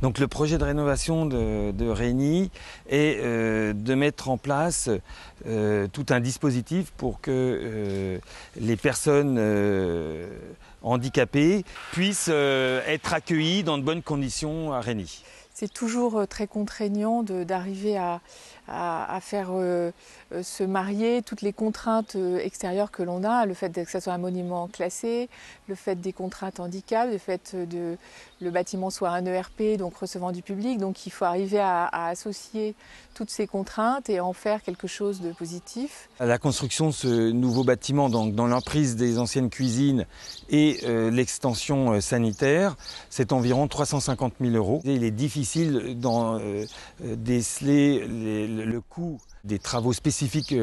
Donc le projet de rénovation de Régny est de mettre en place tout un dispositif pour que les personnes handicapées puissent être accueillies dans de bonnes conditions à Régny. C'est toujours très contraignant d'arriver à faire se marier toutes les contraintes extérieures que l'on a, le fait que ce soit un monument classé, le fait des contraintes handicap, le fait que le bâtiment soit un ERP, donc recevant du public. Donc il faut arriver à associer toutes ces contraintes et en faire quelque chose de positif. La construction de ce nouveau bâtiment, donc dans l'emprise des anciennes cuisines et l'extension sanitaire, c'est environ 350 000 €. Et il est difficile d'en déceler le coût des travaux spécifiques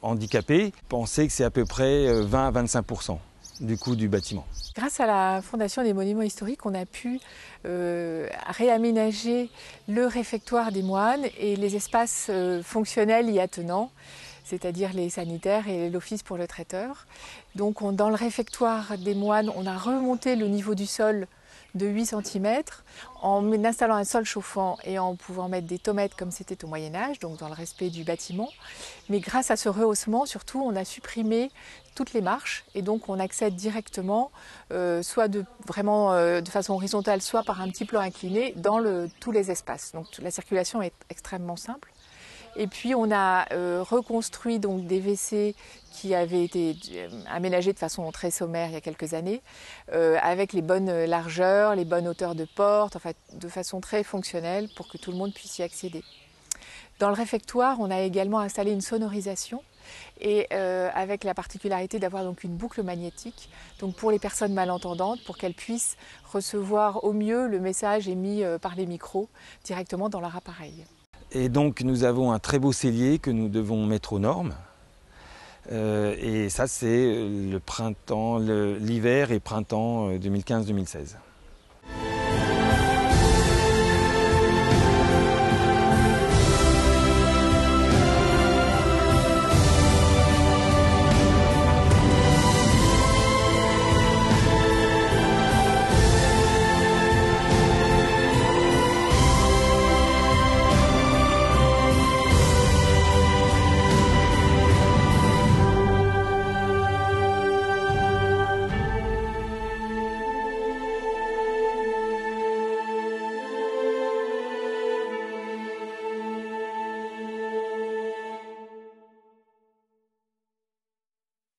handicapés. Pensez que c'est à peu près 20 à 25% du coût du bâtiment. Grâce à la Fondation des Monuments Historiques, on a pu réaménager le réfectoire des moines et les espaces fonctionnels y attenants, c'est-à-dire les sanitaires et l'office pour le traiteur. Donc dans le réfectoire des moines, on a remonté le niveau du sol de 8 cm en installant un sol chauffant et en pouvant mettre des tomates comme c'était au Moyen-Âge, donc dans le respect du bâtiment. Mais grâce à ce rehaussement, surtout, on a supprimé toutes les marches et donc on accède directement, soit de façon horizontale, soit par un petit plan incliné dans tous les espaces. Donc la circulation est extrêmement simple. Et puis on a reconstruit donc des WC qui avaient été aménagés de façon très sommaire il y a quelques années, avec les bonnes largeurs, les bonnes hauteurs de porte, enfin de façon très fonctionnelle pour que tout le monde puisse y accéder. Dans le réfectoire, on a également installé une sonorisation et avec la particularité d'avoir donc une boucle magnétique, donc pour les personnes malentendantes, pour qu'elles puissent recevoir au mieux le message émis par les micros directement dans leur appareil. Et donc nous avons un très beau cellier que nous devons mettre aux normes. Et ça c'est le printemps, l'hiver et printemps 2015-2016.